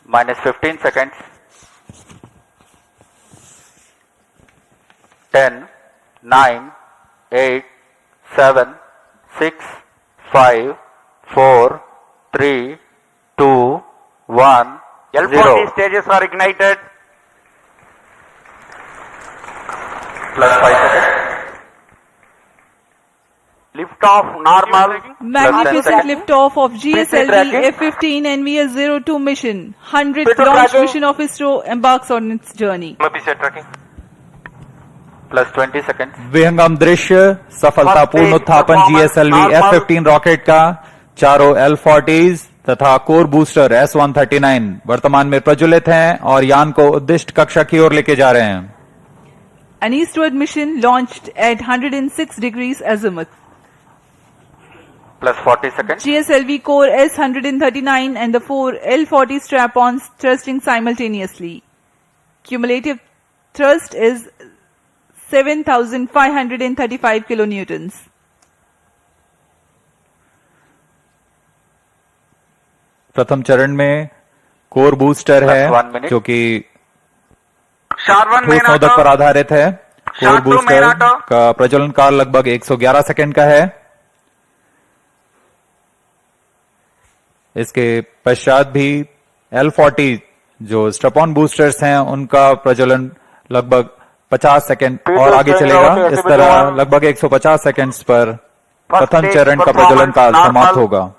minus 15 seconds. 10, 9, 8, 7, 6, 5, 4, 3, 2, 1, L40 0. stages are ignited. Plus 5 seconds. Lift off normal. Magnificent seconds. liftoff of GSLV tracking. F-15 NVS-02 mission. 100th P2 launch tracking. mission of ISRO embarks on its journey. tracking. Plus 20 seconds. विहंगम दृश्य सफलतापूर्ण उत्थापन GSLV F-15 rocket का चारों L40s तथा core booster S-139 वर्तमान में प्रज्वलित हैं और यान को उद्दिष्ट कक्षा की ओर लेके जा रहे हैं। An eastward mission launched at 106 degrees azimuth. Plus 40 seconds. GSLV core S-139 and the 4 L-40 strap-ons thrusting simultaneously. Cumulative thrust is 7,535 kilonewtons. प्रथम चरण में कोर बूस्टर Plus है 1 minute. जो कि Sharvan ठोस नोदक पर आधारित है। Core Sharp to booster main auto. का प्रज्वलन काल लगभग 111 सेकंड का है। इसके पश्चात भी L40 जो स्टपॉन बूस्टर्स हैं उनका प्रज्वलन लगभग 50 सेकंड और आगे चलेगा। इस तरह लगभग 150 सेकंड्स पर प्रथम चरण का प्रज्वलन काल समाप्त होगा।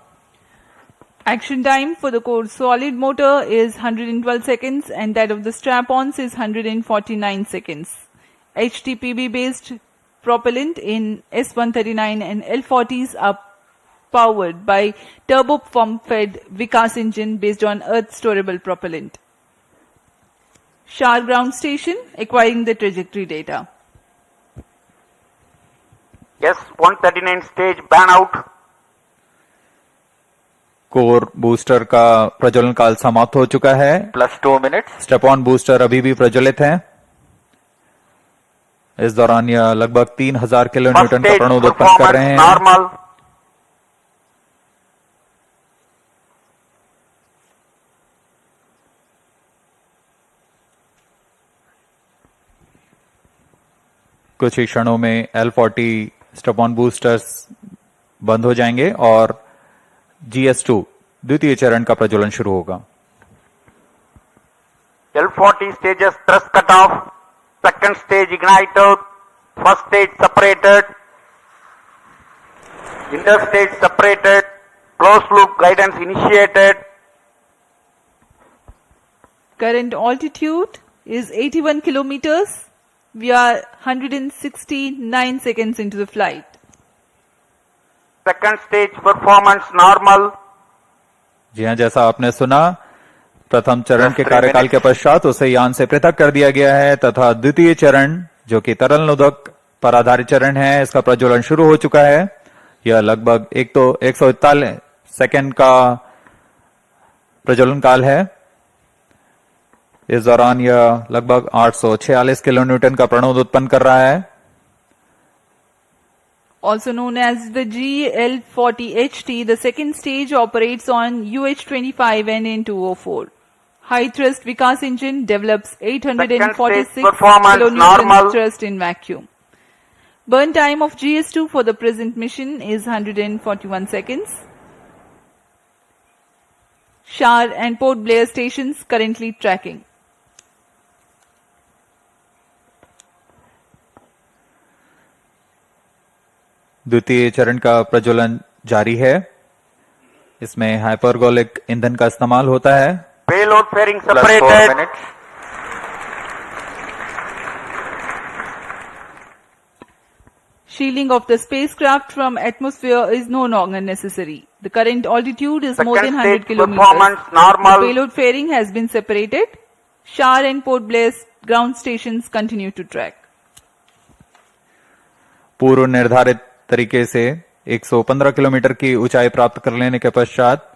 Action time for the core solid motor is 112 seconds and that of the strap-ons is 149 seconds. HTPB based propellant in S-139 and L-40s are powered by turbo pump fed Vikas engine based on earth storable propellant. Shar ground station acquiring the trajectory data. S-139 stage ban out. Core booster का प्रज्वलन काल समाप्त हो चुका है। Plus 2 minutes. स्टेपॉन booster अभी भी प्रज्वलित हैं। इस दौरान यह लगभग 3000 किलो First न्यूटन का stage प्रणोद उत्पन्न कर रहे performance हैं। normal. कुछ ही क्षणों में L40 स्टेपॉन बूस्टर्स बंद हो जाएंगे और GS2 द्वितीय चरण का प्रज्वलन शुरू होगा। L40 stages thrust cut off. Second stage ignited. First stage separated. Interstage separated. Closed loop guidance initiated. Current altitude is 81 kilometers. We are 169 seconds into the flight. Second stage performance normal. जी हाँ, जैसा आपने सुना, प्रथम चरण के 3 कार्यकाल minutes. के पश्चात उसे यान से पृथक कर दिया गया है तथा द्वितीय चरण जो कि तरल नोदक पर आधारित चरण है, इसका प्रज्वलन शुरू हो चुका है। यह लगभग 141 सेकंड का प्रज्वलन काल है। इस दौरान यह लगभग 846 किलो न्यूटन का प्रणोद उत्पन्न कर रहा है। Also known as the GL40HT, the second stage operates on UH-25 and N204. High thrust Vikas engine develops 846 Second stage performance kilonewtons normal. thrust in vacuum. Burn time of GS2 for the present mission is 141 seconds. Shar and Port Blair stations currently tracking. द्वितीय चरण का प्रज्वलन जारी है। इसमें hypergolic ईंधन का इस्तेमाल होता है। Payload fairing Plus 4 separated. minutes. Shielding of the spacecraft from atmosphere is no longer necessary. The current altitude is more than Second 100 stage kilometers. performance The normal. payload fairing has been separated. Shar and Port Blair ground stations continue to track. पूर्व निर्धारित तरीके से 115 kilometre की ऊंचाई प्राप्त कर लेने के पश्चात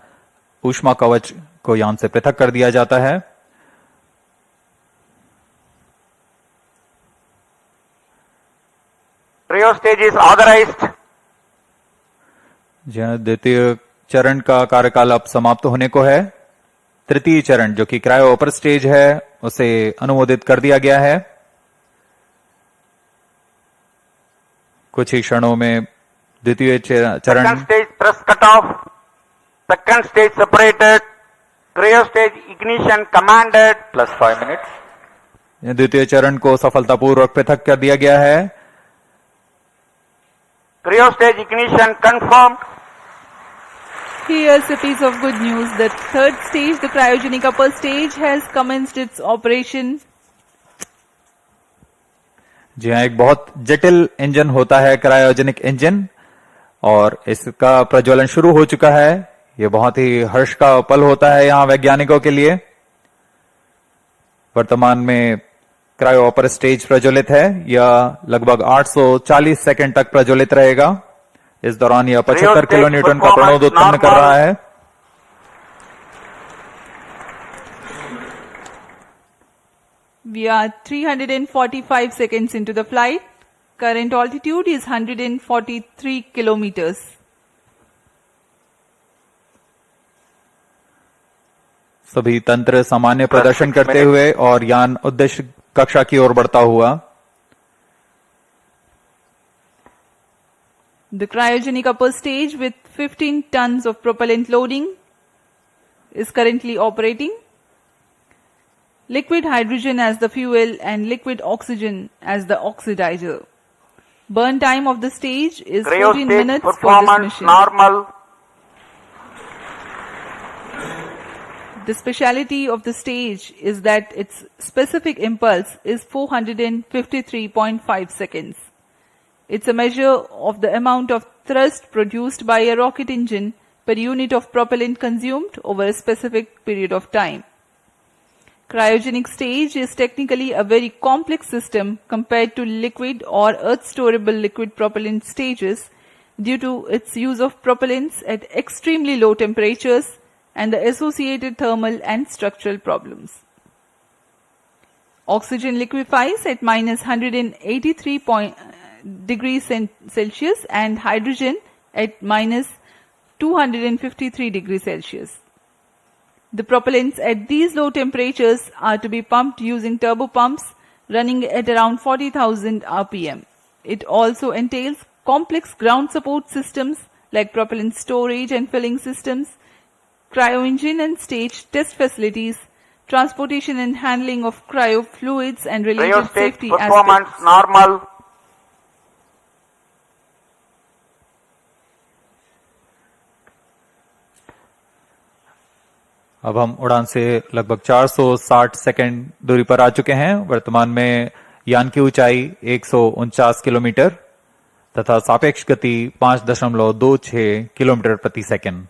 ऊष्मा कवच को यान से पृथक कर दिया जाता है। Trio stage is authorized. जहाँ द्वितीय चरण का कार्यकाल अब समाप्त होने को है। तृतीय चरण जो कि क्रायो अपर स्टेज है उसे अनुमोदित कर दिया गया है। कुछ ही क्षणों में द्वितीय Second चरण stage thrust cutoff. Second stage separated. Cryo stage ignition commanded. plus 5 minutes, द्वितीय चरण को सफलतापूर्वक पृथक कर दिया गया है। Cryo stage ignition confirmed. Here's a piece of good news. The third stage, the cryogenic upper stage, has commenced its operation. जी हाँ, एक बहुत जटिल इंजन होता है क्रायोजेनिक इंजन और इसका प्रज्वलन शुरू हो चुका है। ये बहुत ही हर्ष का पल होता है यहाँ वैज्ञानिकों के लिए। वर्तमान में क्रायो अपर स्टेज प्रज्वलित है। यह लगभग 840 सेकंड तक प्रज्वलित रहेगा। इस दौरान यह 75 किलो न्यूटन का प्रणोद उत्पन्न कर रहा है। We are 345 seconds into the flight. Current altitude is 143 kilometers. सभी तंत्र सामान्य प्रदर्शन करते हुए और यान उद्देश्य कक्षा की ओर बढ़ता हुआ। The cryogenic upper stage with 15 tons of propellant loading is currently operating. Liquid hydrogen as the fuel and liquid oxygen as the oxidizer. Burn time of the stage is Cryo 14 stage minutes for this performance mission. normal. The speciality of the stage is that its specific impulse is 453.5 seconds. It's a measure of the amount of thrust produced by a rocket engine per unit of propellant consumed over a specific period of time. Cryogenic stage is technically a very complex system compared to liquid or earth-storable liquid propellant stages due to its use of propellants at extremely low temperatures and the associated thermal and structural problems. Oxygen liquefies at minus 183 degrees Celsius and hydrogen at minus 253 degrees Celsius. The propellants at these low temperatures are to be pumped using turbopumps running at around 40,000 RPM. It also entails complex ground support systems like propellant storage and filling systems, cryo-engine and stage test facilities, transportation and handling of cryo fluids and Cryo related stage safety performance aspects. normal. अब हम उड़ान से लगभग 460 second दूरी पर आ चुके हैं। वर्तमान में यान की ऊंचाई 149 किलोमीटर तथा सापेक्ष गति 5.26 किलोमीटर प्रति सेकंड।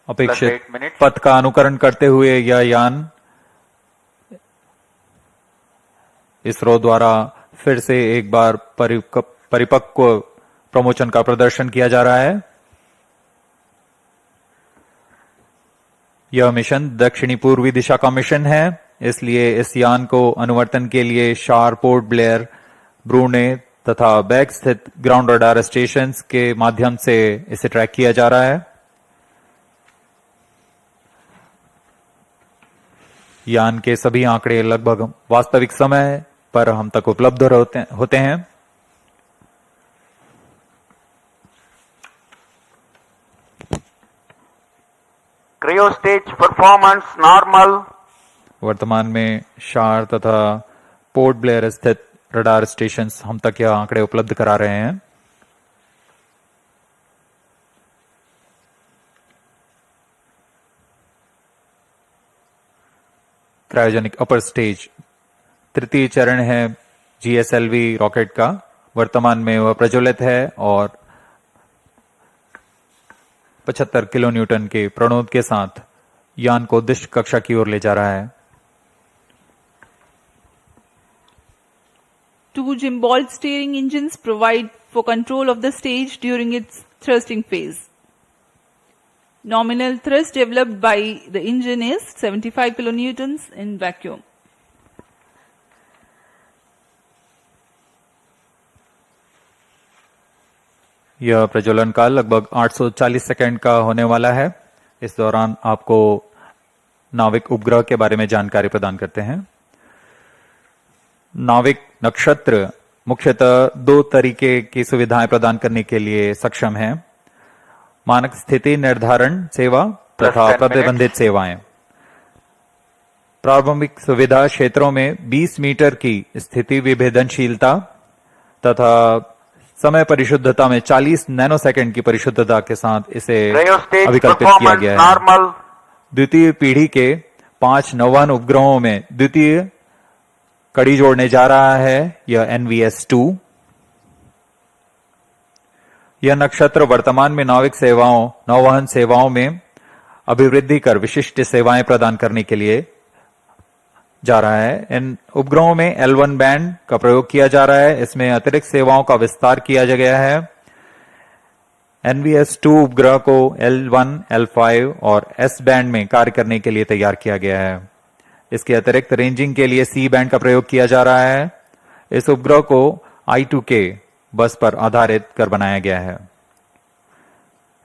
अपेक्षित 8 minutes. पथ का अनुकरण करते हुए यह यान इसरो द्वारा फिर से एक बार परिपक्व प्रमोशन का प्रदर्शन किया जा रहा है। यह मिशन दक्षिणी पूर्वी दिशा का मिशन है, इसलिए इस यान को अनुवर्तन के लिए शार, पोर्ट ब्लेयर, ब्रूने तथा बैग स्थित ग्राउंड रडार स्टेशन के माध्यम से इसे ट्रैक किया जा रहा है। यान के सभी आंकड़े लगभग वास्तविक समय पर हम तक उपलब्ध होते हैं। Cryo stage performance normal. वर्तमान में शार तथा पोर्ट ब्लेयर स्थित रडार स्टेशन हम तक यह आंकड़े उपलब्ध करा रहे हैं। क्रायोजेनिक अपर स्टेज तृतीय चरण है GSLV रॉकेट का। वर्तमान में वह प्रज्वलित है और 75 किलो न्यूटन के प्रणोद के साथ यान को उद्दिष्ट कक्षा की ओर ले जा रहा है। Two gimbal steering engines provide for control of the stage during its thrusting phase. Nominal thrust developed by the engine is 75 kilonewtons in vacuum. यह प्रज्वलन काल लगभग 840 सेकंड का होने वाला है। इस दौरान आपको नाविक उपग्रह के बारे में जानकारी प्रदान करते हैं। नाविक नक्षत्र मुख्यतः दो तरीके की सुविधाएं प्रदान करने के लिए सक्षम है: मानक स्थिति निर्धारण सेवा तथा 10 प्रतिबंधित सेवाएं। प्रारंभिक सुविधा क्षेत्रों में 20 मीटर की स्थिति विभेदनशीलता तथा समय परिशुद्धता में 40 नैनोसेकंड की परिशुद्धता के साथ इसे Cryo stage अभिकल्पित किया performance गया है। normal. द्वितीय पीढ़ी के 5 नौवहन उपग्रहों में द्वितीय कड़ी जोड़ने जा रहा है यह NVS-2। यह नक्षत्र वर्तमान में नाविक सेवाओं नौवहन सेवाओं में अभिवृद्धि कर विशिष्ट सेवाएं प्रदान करने के लिए जा रहा है। इन उपग्रहों में L1 बैंड का प्रयोग किया जा रहा है। इसमें अतिरिक्त सेवाओं का विस्तार किया गया है। NVS-2 उपग्रह को L1, L5 और S बैंड में कार्य करने के लिए तैयार किया गया है। इसके अतिरिक्त रेंजिंग के लिए C बैंड का प्रयोग किया जा रहा है। इस उपग्रह को I2K बस पर आधारित कर बनाया गया है।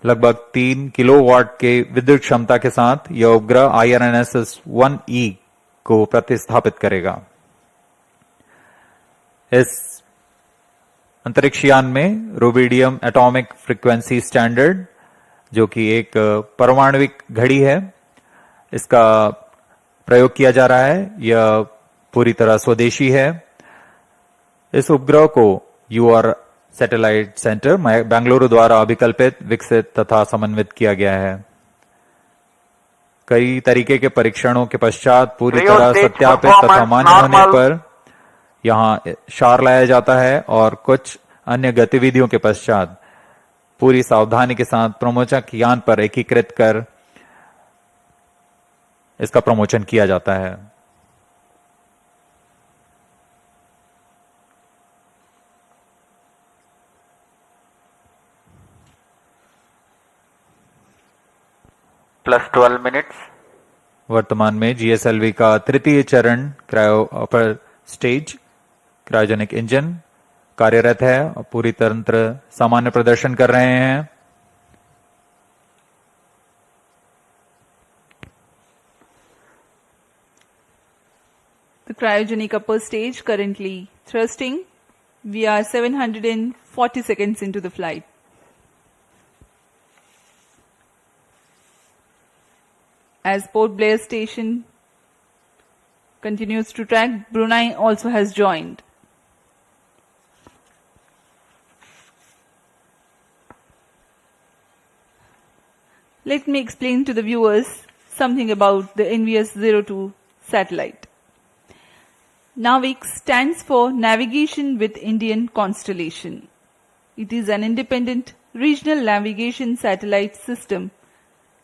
लगभग 3 किलोवाट के विद्युत क्षमता के साथ यह उपग्रह IRNSS-1E को प्रतिस्थापित करेगा। इस अंतरिक्ष यान में रुबिडियम एटॉमिक फ्रीक्वेंसी स्टैंडर्ड, जो कि एक परमाणुविक घड़ी है, इसका प्रयोग किया जा रहा है। यह पूरी तरह स्वदेशी है। इस उपग्रह को यूआर सैटेलाइट सेंटर बेंगलुरु द्वारा अभिकल्पित, विकसित तथा समन्वित किया गया है। कई तरीके के परीक्षणों के पश्चात पूरी Cryo तरह stage सत्यापित तथा performance मान्य होने normal. पर यहां क्षार लाया जाता है और कुछ अन्य गतिविधियों के पश्चात पूरी सावधानी के साथ प्रमोचक यान पर एकीकृत कर इसका प्रमोचन किया जाता है। +12 minutes. वर्तमान में GSLV का तृतीय चरण cryo upper stage cryogenic engine कार्यरत है और पूरी तंत्र सामान्य प्रदर्शन कर रहे हैं। The cryogenic upper stage currently thrusting. We are 740 seconds into the flight. As Port Blair station continues to track, Brunei also has joined. Let me explain to the viewers something about the NVS-02 satellite. NAVIC stands for Navigation with Indian Constellation. It is an independent regional navigation satellite system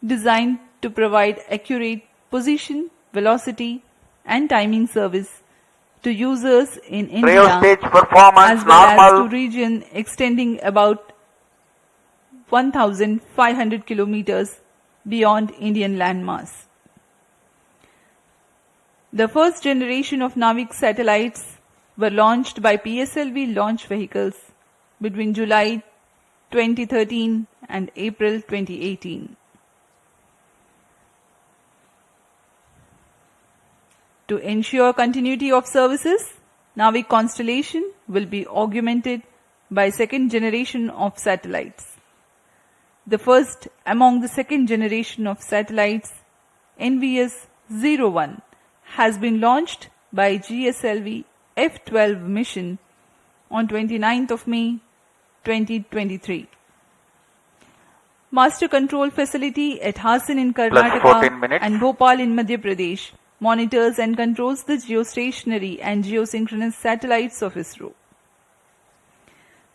designed to provide accurate position, velocity and timing service to users in Cryo India stage performance as well as normal. to region extending about 1,500 kilometers beyond Indian landmass. The first generation of NAVIC satellites were launched by PSLV launch vehicles between July 2013 and April 2018. To ensure continuity of services, NAVIC constellation will be augmented by second generation of satellites. The first among the second generation of satellites, NVS-01, has been launched by GSLV F-12 mission on 29th of May 2023. Master Control Facility at Hassan in 14 Karnataka minutes. and Bhopal in Madhya Pradesh monitors and controls the geostationary and geosynchronous satellites of ISRO.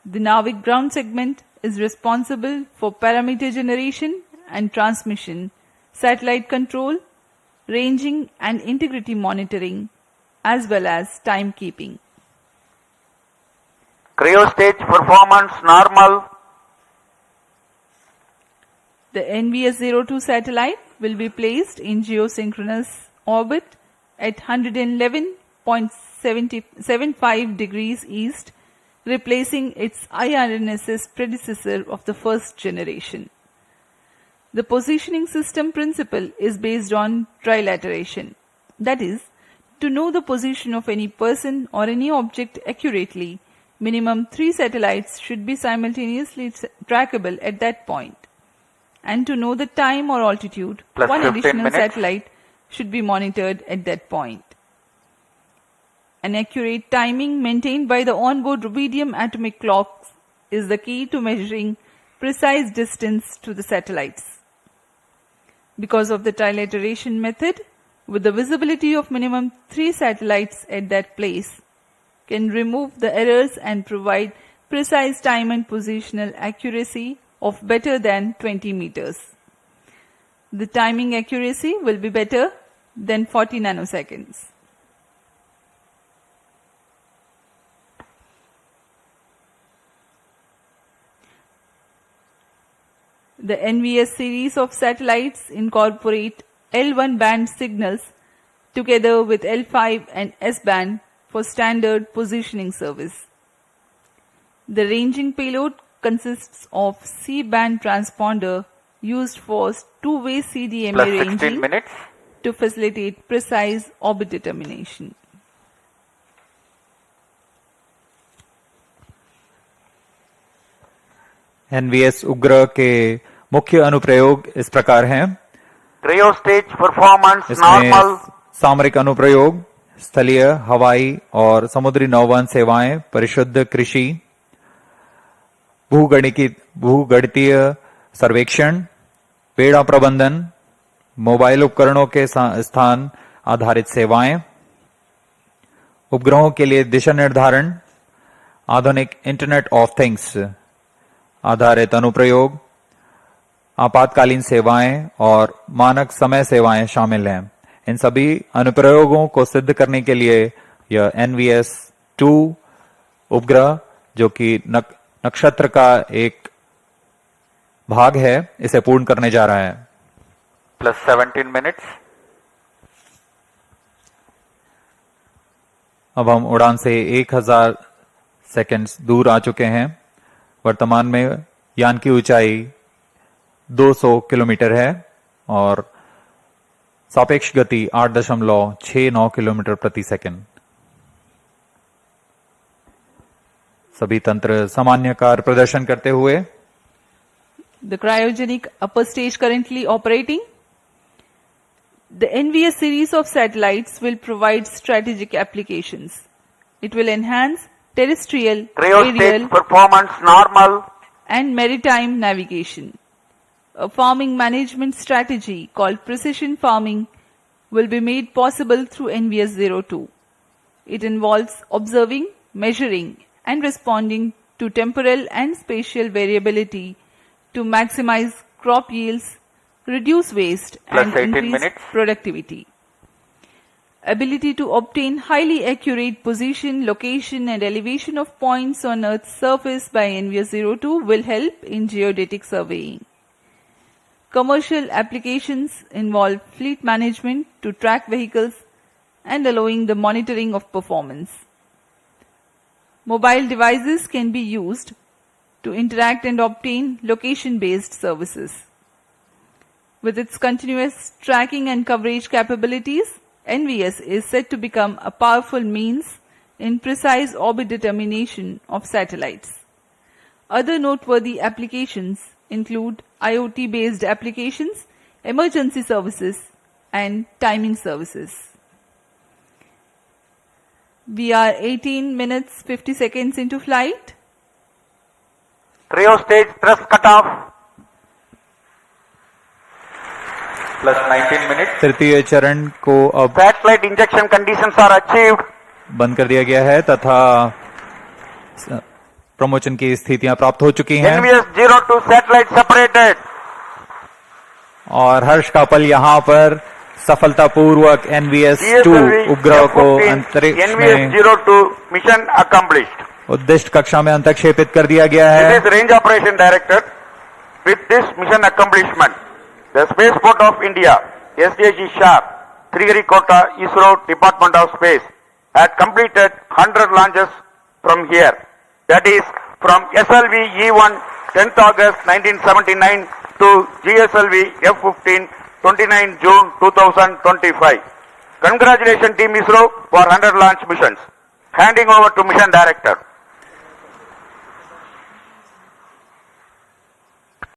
The NAVIC ground segment is responsible for parameter generation and transmission, satellite control, ranging and integrity monitoring, as well as timekeeping. Cryo stage performance normal. The NVS-02 satellite will be placed in geosynchronous orbit at 111.75 degrees east replacing its IRNSS predecessor of the first generation. The positioning system principle is based on trilateration, that is, to know the position of any person or any object accurately, minimum 3 satellites should be simultaneously trackable at that point. And to know the time or altitude, Plus one 15 additional minutes. satellite should be monitored at that point. An accurate timing maintained by the onboard rubidium atomic clocks is the key to measuring precise distance to the satellites. Because of the trilateration method, with the visibility of minimum 3 satellites at that place, can remove the errors and provide precise time and positional accuracy of better than 20 meters. The timing accuracy will be better than 40 nanoseconds. The NVS series of satellites incorporate L1 band signals together with L5 and S band for standard positioning service. The ranging payload consists of C-band transponder used for two-way CDMA Plus 16 ranging minutes. to facilitate precise orbit determination. NVS उग्र के मुख्य अनुप्रयोग इस प्रकार हैं। Trio stage performance इसमें normal. सामरिक अनुप्रयोग, स्थलीय, हवाई और समुद्री नौवहन सेवाएं, परिशुद्ध कृषि, भूगणितीय सर्वेक्षण, पेड़ा प्रबंधन, मोबाइल उपकरणों के स्थान आधारित सेवाएं, उपग्रहों के लिए दिशा निर्धारण, आधुनिक इंटरनेट ऑफ थिंग्स आधारित अनुप्रयोग, आपातकालीन सेवाएं और मानक समय सेवाएं शामिल हैं। इन सभी अनुप्रयोगों को सिद्ध करने के लिए यह NVS-2 उपग्रह, जो कि नक्षत्र का एक भाग है, इसे पूर्ण करने जा रहा है। Plus 17 minutes. अब हम उड़ान से 1000 सेकंड्स दूर आ चुके हैं। वर्तमान में यान की ऊंचाई 200 किलोमीटर है और सापेक्ष गति 8.69 किलोमीटर प्रति सेकंड। सभी तंत्र सामान्य कार्य प्रदर्शन करते हुए The cryogenic upper stage currently operating. The NVS series of satellites will provide strategic applications. It will enhance terrestrial, Trio stage aerial, performance normal. and maritime navigation. A farming management strategy called precision farming will be made possible through NVS-02. It involves observing, measuring, and responding to temporal and spatial variability to maximize crop yields, reduce waste, Plus and 18 increase minutes. productivity. Ability to obtain highly accurate position, location, and elevation of points on Earth's surface by NVS-02 will help in geodetic surveying. Commercial applications involve fleet management to track vehicles and allowing the monitoring of performance. Mobile devices can be used to interact and obtain location-based services. With its continuous tracking and coverage capabilities, NVS is said to become a powerful means in precise orbit determination of satellites. Other noteworthy applications include IoT-based applications, emergency services, and timing services. We are 18 minutes 50 seconds into flight. Trio stage thrust cutoff. Plus 19 minutes. तृतीय चरण को अब Satellite injection conditions are achieved. बंद कर दिया गया है तथा प्रमोशन की स्थितियां प्राप्त हो चुकी हैं NVS-02 satellite separated. और हर्ष का पल यहाँ पर सफलतापूर्वक NVS-2 उपग्रह को अंतरिक्ष में NVS-02 mission accomplished. उद्दिष्ट कक्षा में अंतक्षेपित कर दिया गया This है। is range operation director. With this mission accomplishment, the Spaceport of India, SDG Sharp, Sriharikota, ISRO, Department of Space, had completed 100 launches from here. That is from SLV E1 10th August 1979 to GSLV F15 29 June 2025. Congratulations Team ISRO for 100 launch missions. Handing over to Mission Director.